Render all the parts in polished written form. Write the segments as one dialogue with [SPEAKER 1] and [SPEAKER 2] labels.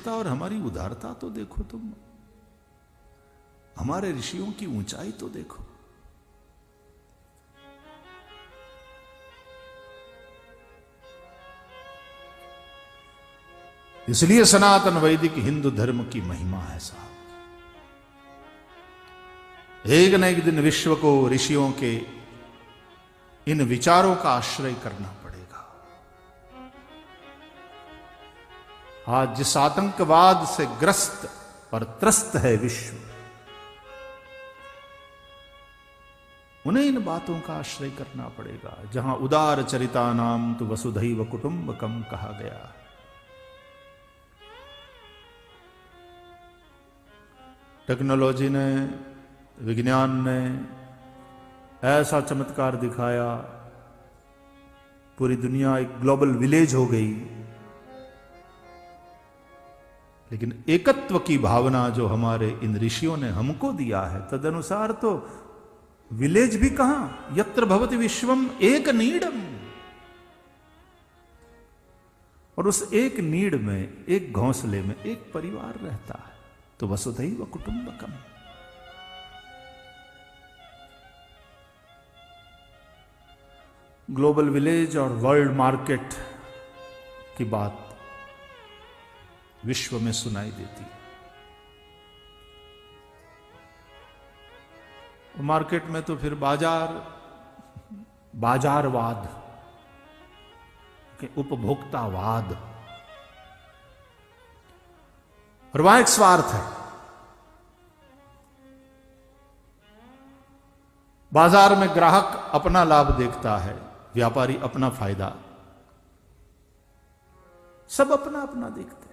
[SPEAKER 1] विशिष्टता और हमारी उदारता तो देखो तुम, हमारे ऋषियों की ऊंचाई तो देखो। इसलिए सनातन वैदिक हिंदू धर्म की महिमा है साहब। एक न एक दिन विश्व को ऋषियों के इन विचारों का आश्रय करना पड़ेगा। आज जिस आतंकवाद से ग्रस्त और त्रस्त है विश्व, उन्हें इन बातों का आश्रय करना पड़ेगा। जहां उदार चरिता नाम तो वसुधैव कुटुंबकम कहा गया है। टेक्नोलॉजी ने, विज्ञान ने ऐसा चमत्कार दिखाया, पूरी दुनिया एक ग्लोबल विलेज हो गई। लेकिन एकत्व की भावना जो हमारे इन ऋषियों ने हमको दिया है, तदनुसार तो विलेज भी कहां, यत्र भवति विश्वम एक नीडम। और उस एक नीड में, एक घोंसले में एक परिवार रहता है, तो वसुधैव कुटुंबकम। ग्लोबल विलेज और वर्ल्ड मार्केट की बात विश्व में सुनाई देती है। मार्केट में तो फिर बाजारवाद, उपभोक्तावाद, और वहां एक स्वार्थ है। बाजार में ग्राहक अपना लाभ देखता है, व्यापारी अपना फायदा, सब अपना अपना देखते हैं।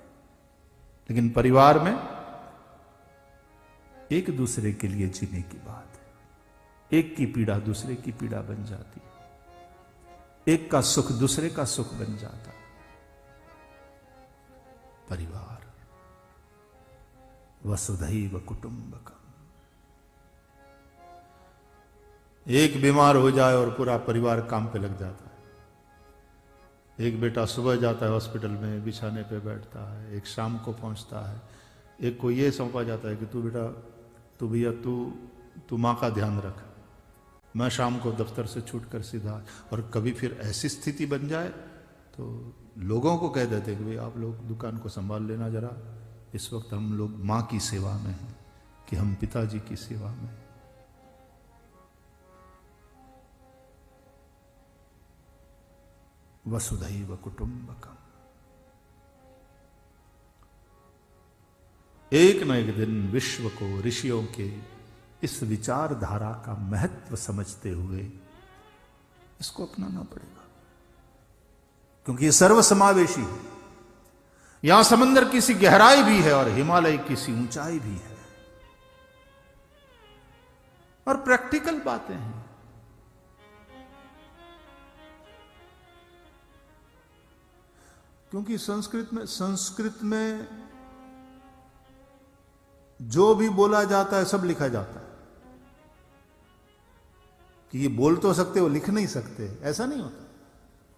[SPEAKER 1] लेकिन परिवार में एक दूसरे के लिए जीने की बात है। एक की पीड़ा दूसरे की पीड़ा बन जाती है, एक का सुख दूसरे का सुख बन जाता। परिवार वसुधैव कुटुंबकम। एक बीमार हो जाए और पूरा परिवार काम पे लग जाता है। एक बेटा सुबह जाता है हॉस्पिटल में, बिछाने पे बैठता है, एक शाम को पहुंचता है। एक को ये सौंपा जाता है कि तू बेटा, तू भैया, तू माँ का ध्यान रख, मैं शाम को दफ्तर से छूटकर सीधा। और कभी फिर ऐसी स्थिति बन जाए तो लोगों को कह देते कि भाई आप लोग दुकान को संभाल लेना जरा, इस वक्त हम लोग माँ की सेवा में हैं, कि हम पिताजी की सेवा में। वसुधैव कुटुंबकम। एक न एक दिन विश्व को ऋषियों के इस विचारधारा का महत्व समझते हुए इसको अपनाना पड़ेगा, क्योंकि ये सर्वसमावेशी है। यहां समंदर की सी गहराई भी है और हिमालय की सी ऊंचाई भी है, और प्रैक्टिकल बातें हैं। क्योंकि संस्कृत में जो भी बोला जाता है सब लिखा जाता है। कि ये बोल तो सकते हो, लिख नहीं सकते, ऐसा नहीं होता।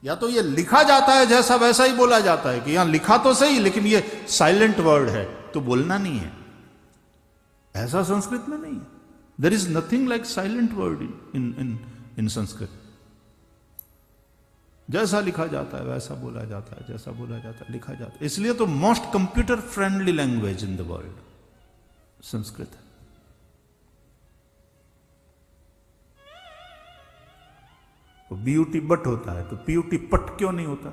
[SPEAKER 1] या तो ये लिखा जाता है जैसा वैसा ही बोला जाता है, कि यहां लिखा तो सही लेकिन ये साइलेंट वर्ड है तो बोलना नहीं है, ऐसा संस्कृत में नहीं है। There is nothing like silent word in Sanskrit. जैसा लिखा जाता है वैसा बोला जाता है, जैसा बोला जाता है लिखा जाता है। इसलिए तो most computer friendly language in the world Sanskrit है। तो बीयूटी बट होता है तो पीयूटी पट क्यों नहीं होता,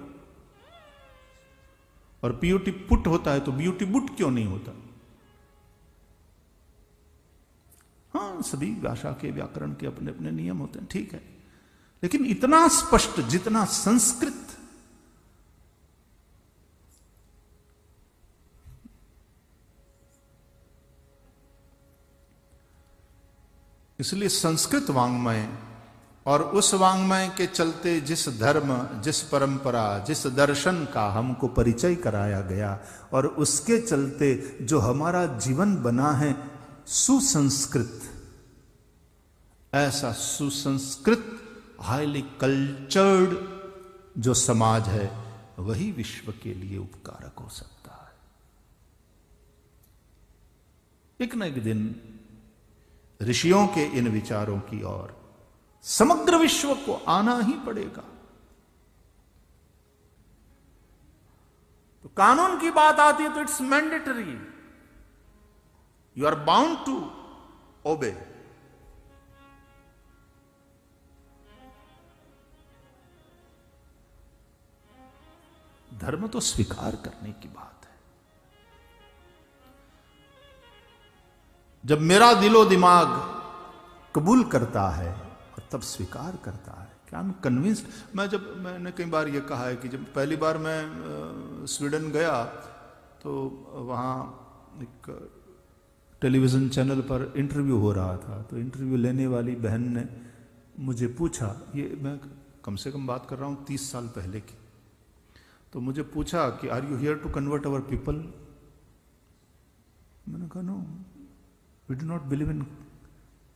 [SPEAKER 1] और पीयूटी पुट होता है तो बीयूटी बुट क्यों नहीं होता। हाँ, सभी भाषा के व्याकरण के अपने अपने नियम होते हैं, ठीक है, लेकिन इतना स्पष्ट जितना संस्कृत, इसलिए संस्कृत वांग्मय और उस वांग्मय के चलते जिस धर्म, जिस परंपरा, जिस दर्शन का हमको परिचय कराया गया, और उसके चलते जो हमारा जीवन बना है सुसंस्कृत, ऐसा सुसंस्कृत हाईली कल्चर्ड जो समाज है, वही विश्व के लिए उपकारक हो सकता है। एक न एक दिन ऋषियों के इन विचारों की ओर समग्र विश्व को आना ही पड़ेगा। तो कानून की बात आती है तो it's mandatory, you are bound to obey. धर्म तो स्वीकार करने की बात है। जब मेरा दिलो दिमाग कबूल करता है और तब स्वीकार करता है, क्या आई एम कन्विंस्ड। मैंने कई बार ये कहा है कि जब पहली बार मैं स्वीडन गया तो वहाँ एक टेलीविज़न चैनल पर इंटरव्यू हो रहा था। तो इंटरव्यू लेने वाली बहन ने मुझे पूछा, ये मैं कम से कम बात कर रहा हूँ 30 साल पहले की, तो मुझे पूछा कि are you here to convert our people. मैंने कहा no, we do not believe in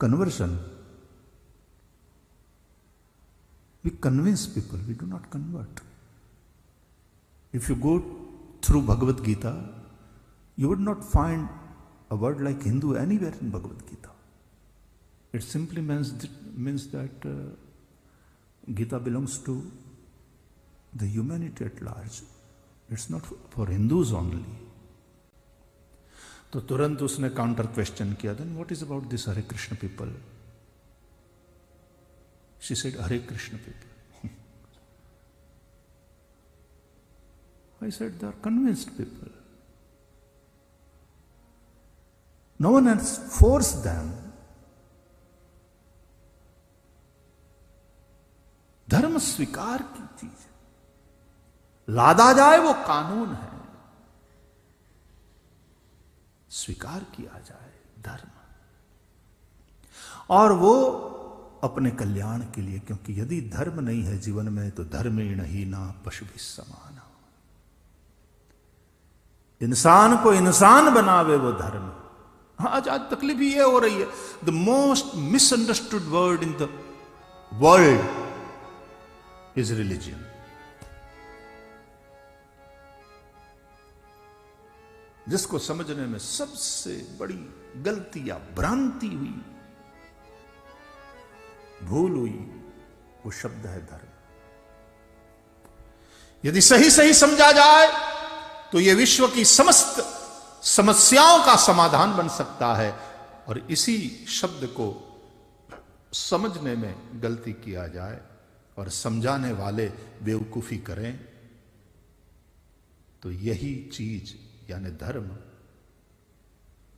[SPEAKER 1] conversion, we convince people, we do not convert. If you go through Bhagavad Gita, you would not find a word like Hindu anywhere in Bhagavad Gita. It simply means that Gita belongs to the humanity at large. It's not for Hindus only. तो तुरंत उसने counter question किया, then what is about this Hare Krishna people? She said, Hare Krishna people. I said, they are convinced people. No one has forced them. धर्म स्वीकार की चीज, लादा जाए वो कानून है, स्वीकार किया जाए धर्म, और वो अपने कल्याण के लिए। क्योंकि यदि धर्म नहीं है जीवन में तो धर्मेण ही ना पशु भी समान। इंसान को इंसान बनावे वो धर्म। आज तकलीफ ये हो रही है, the most misunderstood word in the world is religion. जिसको समझने में सबसे बड़ी गलती या भ्रांति हुई, भूल हुई, वो शब्द है धर्म। यदि सही सही समझा जाए तो यह विश्व की समस्त समस्याओं का समाधान बन सकता है। और इसी शब्द को समझने में गलती किया जाए और समझाने वाले बेवकूफी करें तो यही चीज यानी धर्म,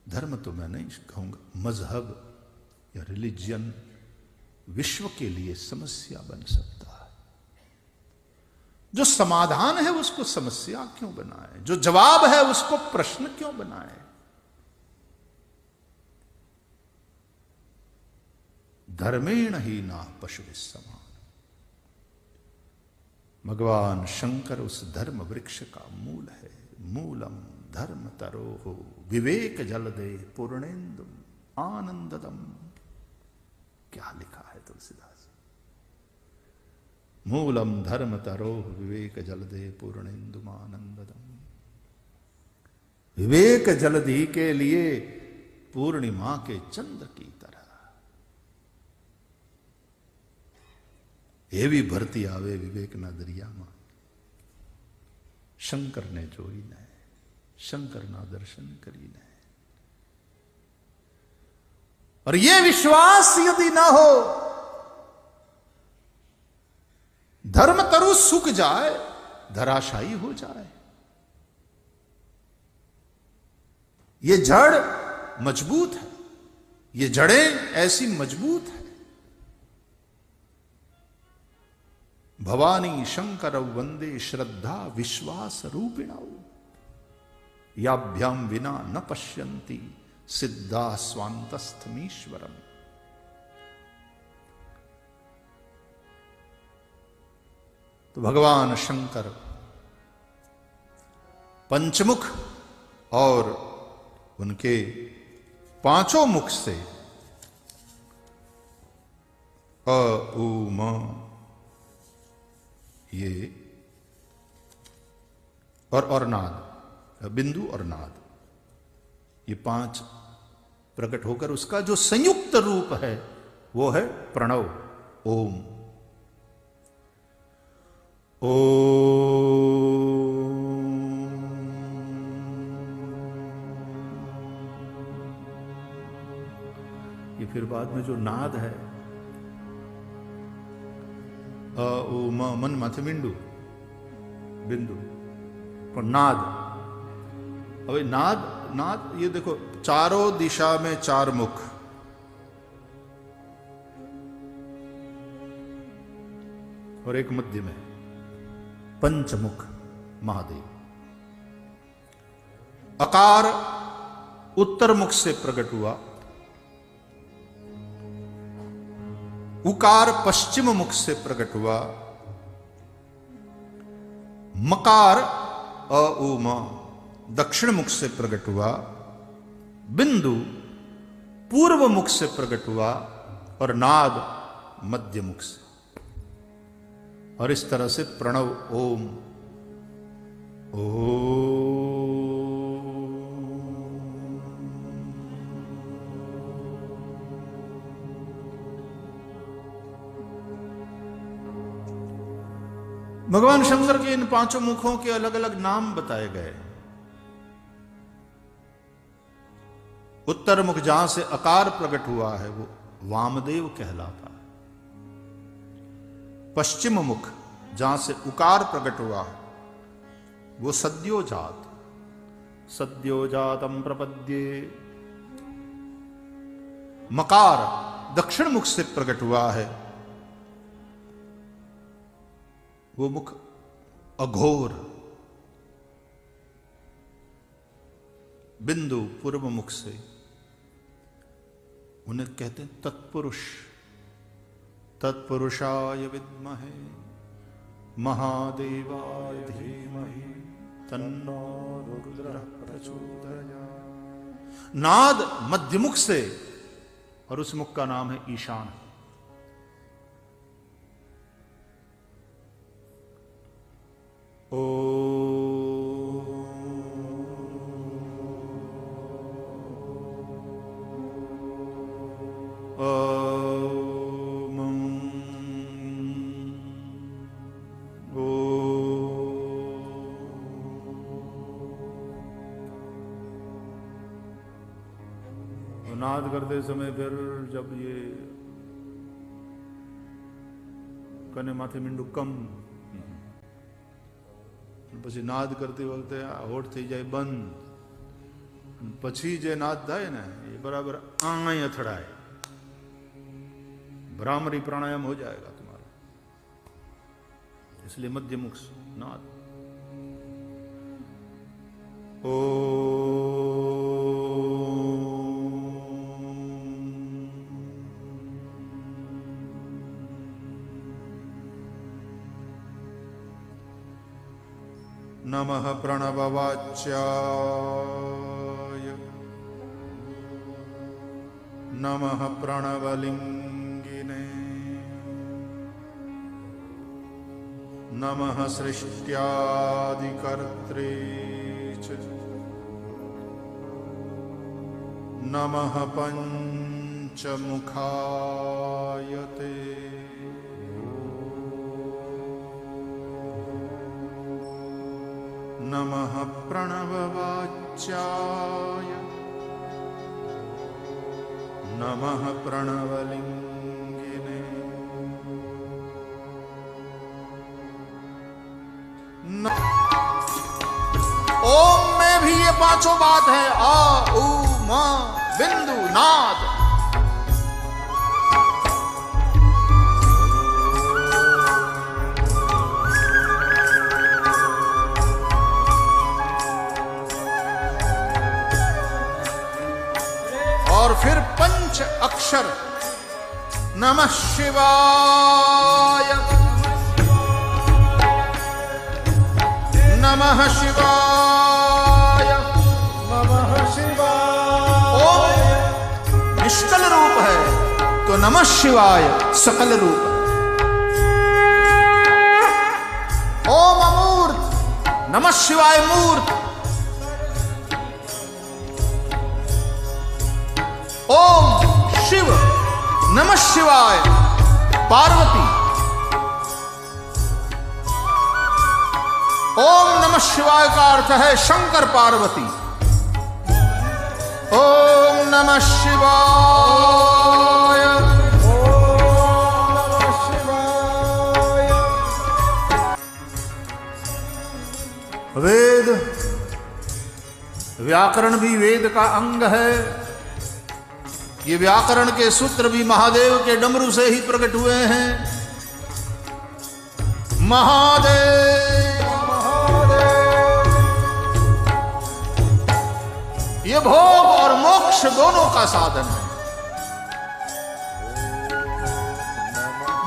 [SPEAKER 1] धर्म तो मैं नहीं कहूंगा, मजहब या रिलीजियन विश्व के लिए समस्या बन सकता है। जो समाधान है उसको समस्या क्यों बनाए, जो जवाब है उसको प्रश्न क्यों बनाए। धर्मेण ही ना पशु समान। भगवान शंकर उस धर्म वृक्ष का मूल है। मूलम धर्म तरोह विवेक जलदे पूर्णेन्दुम आनंददम। क्या लिखा है तुलसीदास। मूलम धर्म तरोह विवेक जलदे पूर्णेन्दुम आनंददम। विवेक जलधि के लिए पूर्णिमा के चंद्र की तरह एवी भरती आवे विवेक ना दरिया में। शंकर ने जोई न, शंकर ना दर्शन करी न। और यह विश्वास यदि ना हो, धर्म तरु सूख जाए, धराशायी हो जाए। ये जड़ मजबूत है, ये जड़ें ऐसी मजबूत है। भवानी शंकर वंदे श्रद्धा विश्वास रूपिणाऊ। याभ्याम विना न पश्यन्ति सिद्धा स्वांतस्थमीश्वरम। तो भगवान शंकर पंचमुख और उनके पांचों मुख से अ उ म ये और नाद, बिंदु और नाद, ये 5 प्रकट होकर उसका जो संयुक्त रूप है वो है प्रणव, ओम। ये फिर बाद में जो नाद है, अ उ म मन माथे बिंदु बिंदु पर नाद। अब नाद नाद ये देखो, चारों दिशा में चार मुख, और एक मध्य में, पंचमुख महादेव। अकार उत्तर मुख से प्रकट हुआ, उकार पश्चिम मुख से प्रकट हुआ, मकार अ उ म दक्षिण मुख से प्रकट हुआ, बिंदु पूर्व मुख से प्रकट हुआ, और नाद मध्य मुख से। और इस तरह से प्रणव ओम भगवान शंकर के इन पांचों मुखों के अलग अलग नाम बताए गए। उत्तर मुख जहां से अकार प्रकट हुआ है वो वामदेव कहलाता है। पश्चिम मुख जहां से उकार प्रकट हुआ है वो सद्योजात, सद्योजातम प्रपद्ये। मकार दक्षिण मुख से प्रकट हुआ है, वो मुख अघोर। बिंदु पूर्व मुख से, उन्हें कहते हैं तत्पुरुष। तत्पुरुषाय विद्महे महादेवाय धीमहि तन्नो रुद्रः प्रचोदयात्। नाद मध्य मुख से, और उस मुख का नाम है ईशान। ओ नाद करते समय फिर जब ये कने माथे मींडू कम, પછી નાદ કરતી વખતે હોઠ થઈ જાય બંધ, પછી જે નાદ થાય ને એ બરાબર આંગળી અથડાય, भ्रामरी प्राणायाम हो जाएगा तुम्हारा। इसलिए मध्य मुख नाद। ओ नमः प्रणववाच्याय, नमः प्रणवलिंगिने, नमः सृष्ट्यादिकर्त्रे च, नमः पंचमुखाय ते। नमः प्रणववाच्याय, नमः प्रणवलिंगिने, ओम में भी ये पांचों बात है, आ उ म बिंदु नाद। और फिर पंच अक्षर, नमः शिवाय, नमः शिवाय, नमः शिवाय। ओम निष्कल रूप है तो नमः शिवाय सकल रूप है। ओम अमूर्त, नमः शिवाय मूर्त। शिव, नमः शिवाय पार्वती। ओम नमः शिवाय का अर्थ है शंकर पार्वती। ओम नमः शिवाय। ओम नमः शिवाय। वेद, व्याकरण भी वेद का अंग है। ये व्याकरण के सूत्र भी महादेव के डमरू से ही प्रकट हुए हैं। महादेव महादेव। ये भोग और मोक्ष दोनों का साधन है।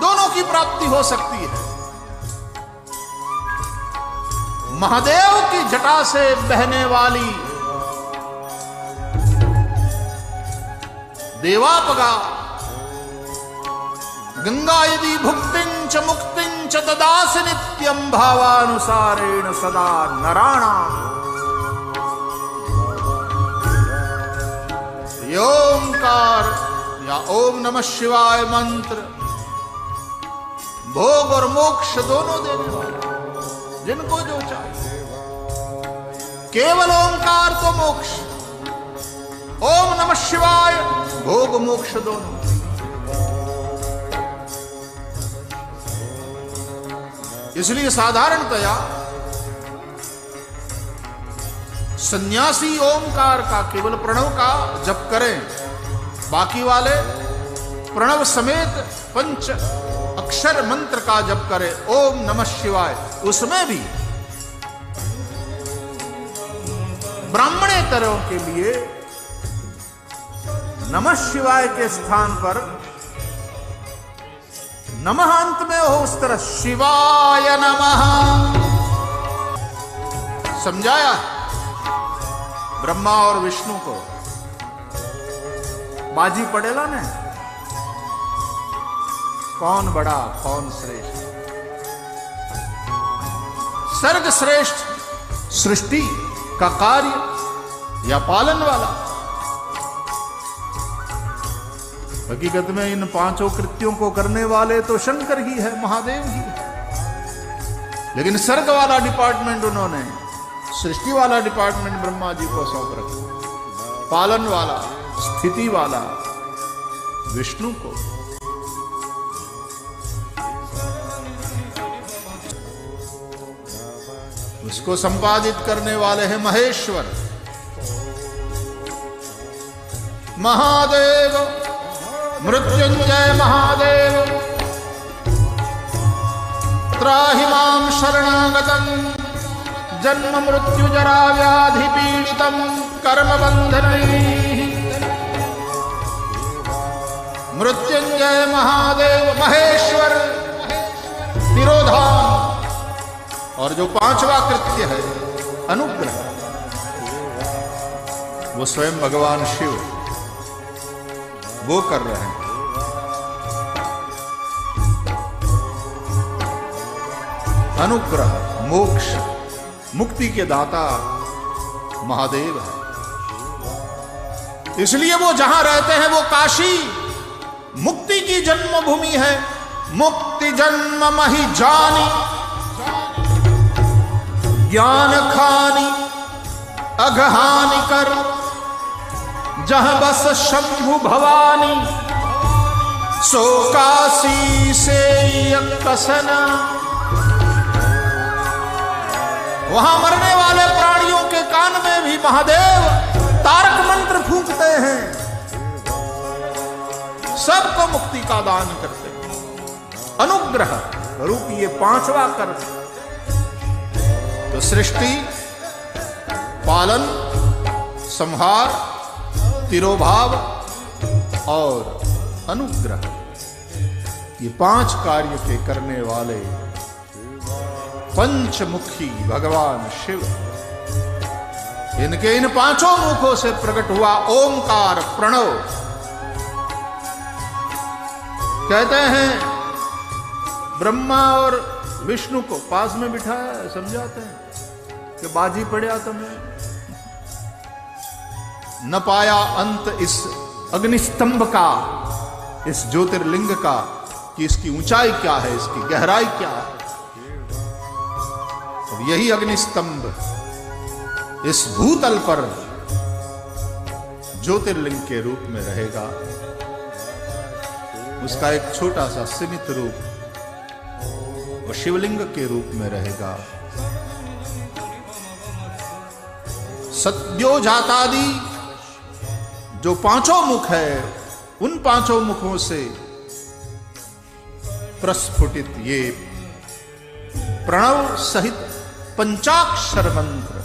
[SPEAKER 1] दोनों की प्राप्ति हो सकती है। महादेव की जटा से बहने वाली देवापगा गंगा यदि भुक्तिं च मुक्तिं च ददासि नित्यं भावानुसारेण सदा नराणाम्। ओंकार या ओम नमः शिवाय मंत्र भोग और मोक्ष दोनों देने वाला, जिनको जो चाहिए। केवल ओंकार तो मोक्ष, ओम नमः शिवाय भोग मोक्ष दोनों। इसलिए साधारणतया सन्यासी ओमकार का, केवल प्रणव का जप करें, बाकी वाले प्रणव समेत पंच अक्षर मंत्र का जप करें, ओम नमः शिवाय। उसमें भी ब्राह्मणेतरों के लिए नमः शिवाय के स्थान पर नमः अंत में हो, उस तरह शिवाय नमः समझाया ब्रह्मा और विष्णु को। बाजी पड़ेला ने, कौन बड़ा कौन श्रेष्ठ। सर्ग श्रेष्ठ सृष्टि का कार्य या पालन वाला। हकीकत में इन पांचों कृत्यों को करने वाले तो शंकर ही है, महादेव ही है। लेकिन सर्ग वाला डिपार्टमेंट उन्होंने, सृष्टि वाला डिपार्टमेंट ब्रह्मा जी को सौंप रखा, पालन वाला स्थिति वाला विष्णु को। उसको संपादित करने वाले हैं महेश्वर महादेव, मृत्युंजय महादेव। त्राहि मां शरणागतं जन्म मृत्यु जरा व्याधि पीड़ितं कर्म बंधनैः। मृत्युंजय महादेव महेश्वर तिरोधान। और जो पांचवा कृत्य है अनुग्रह, वो स्वयं भगवान शिव वो कर रहे हैं। अनुग्रह मोक्ष मुक्ति के दाता महादेव है। इसलिए वो जहां रहते हैं वो काशी मुक्ति की जन्मभूमि है। मुक्ति जन्म महि जानी ज्ञान खानी अघहानि कर। जहां बस शंभु भवानी सो काशी से कसना। वहां मरने वाले प्राणियों के कान में भी महादेव तारक मंत्र फूंकते हैं, सबको मुक्ति का दान करते हैं। अनुग्रह रूप ये पांचवा कर्म। तो सृष्टि, पालन, संहार, तिरोभाव और अनुग्रह, ये पांच कार्य के करने वाले पंचमुखी भगवान शिव। इनके इन पांचों मुखों से प्रकट हुआ ओंकार प्रणव। कहते हैं ब्रह्मा और विष्णु को पास में बिठाया, समझाते हैं कि बाजी पड़ा तुम्हें, न पाया अंत इस अग्निस्तंभ का, इस ज्योतिर्लिंग का, कि इसकी ऊंचाई क्या है, इसकी गहराई क्या है। अब यही अग्निस्तंभ इस भूतल पर ज्योतिर्लिंग के रूप में रहेगा। उसका एक छोटा सा सीमित रूप वो शिवलिंग के रूप में रहेगा। सद्योजातादि जो पांचों मुख है, उन पांचों मुखों से प्रस्फुटित ये प्रणव सहित पंचाक्षर मंत्र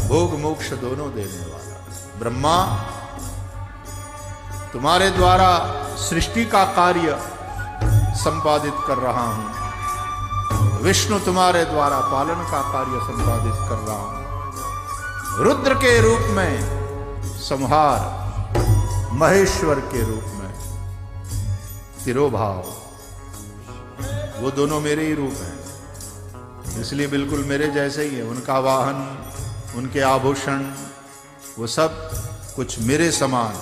[SPEAKER 1] भोग मोक्ष दोनों देने वाला। ब्रह्मा, तुम्हारे द्वारा सृष्टि का कार्य संपादित कर रहा हूं। विष्णु, तुम्हारे द्वारा पालन का कार्य संपादित कर रहा हूं। रुद्र के रूप में संहार, महेश्वर के रूप में तिरोभाव, वो दोनों मेरे ही रूप हैं, इसलिए बिल्कुल मेरे जैसे ही है। उनका वाहन, उनके आभूषण, वो सब कुछ मेरे समान,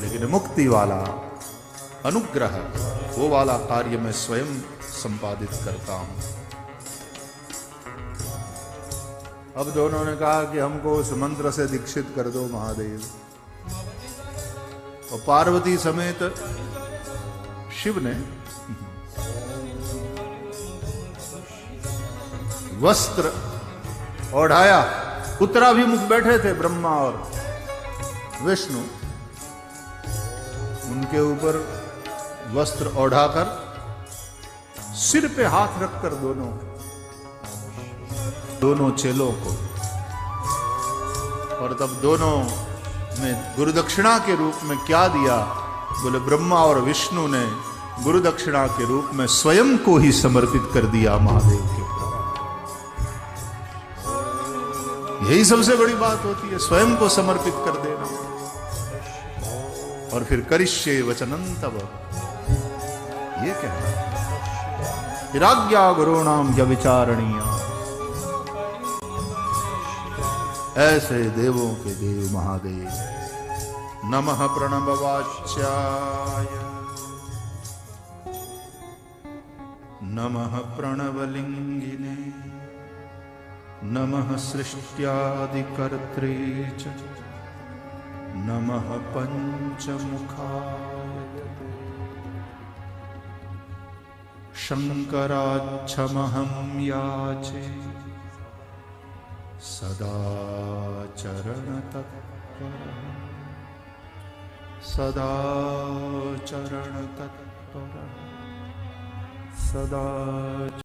[SPEAKER 1] लेकिन मुक्ति वाला अनुग्रह, वो वाला कार्य मैं स्वयं संपादित करता हूं। अब दोनों ने कहा कि हमको उस मंत्र से दीक्षित कर दो महादेव। और पार्वती समेत शिव ने वस्त्र ओढ़ाया। उत्तराभिमुख बैठे थे ब्रह्मा और विष्णु, उनके ऊपर वस्त्र ओढ़ाकर सिर पे हाथ रखकर दोनों चेलों को, और तब दोनों ने गुरुदक्षिणा के रूप में क्या दिया? बोले ब्रह्मा और विष्णु ने गुरुदक्षिणा के रूप में स्वयं को ही समर्पित कर दिया महादेव के। यही सबसे बड़ी बात होती है, स्वयं को समर्पित कर देना। और फिर करिष्ये वचनं तव, ये क्या है? विराज्ञा गुरूणाम व्यभिचारणीया, ऐसे देवों के देव महादेव। नमः प्रणववाच्याय, नमः प्रणवलिंगिने, नमः सृष्ट्यादिकर्त्रे च, नमः पंचमुखाय। शंकराच्छमहं याचे, सदा चरण तत्पर, सदा चरण तत्पर, सदा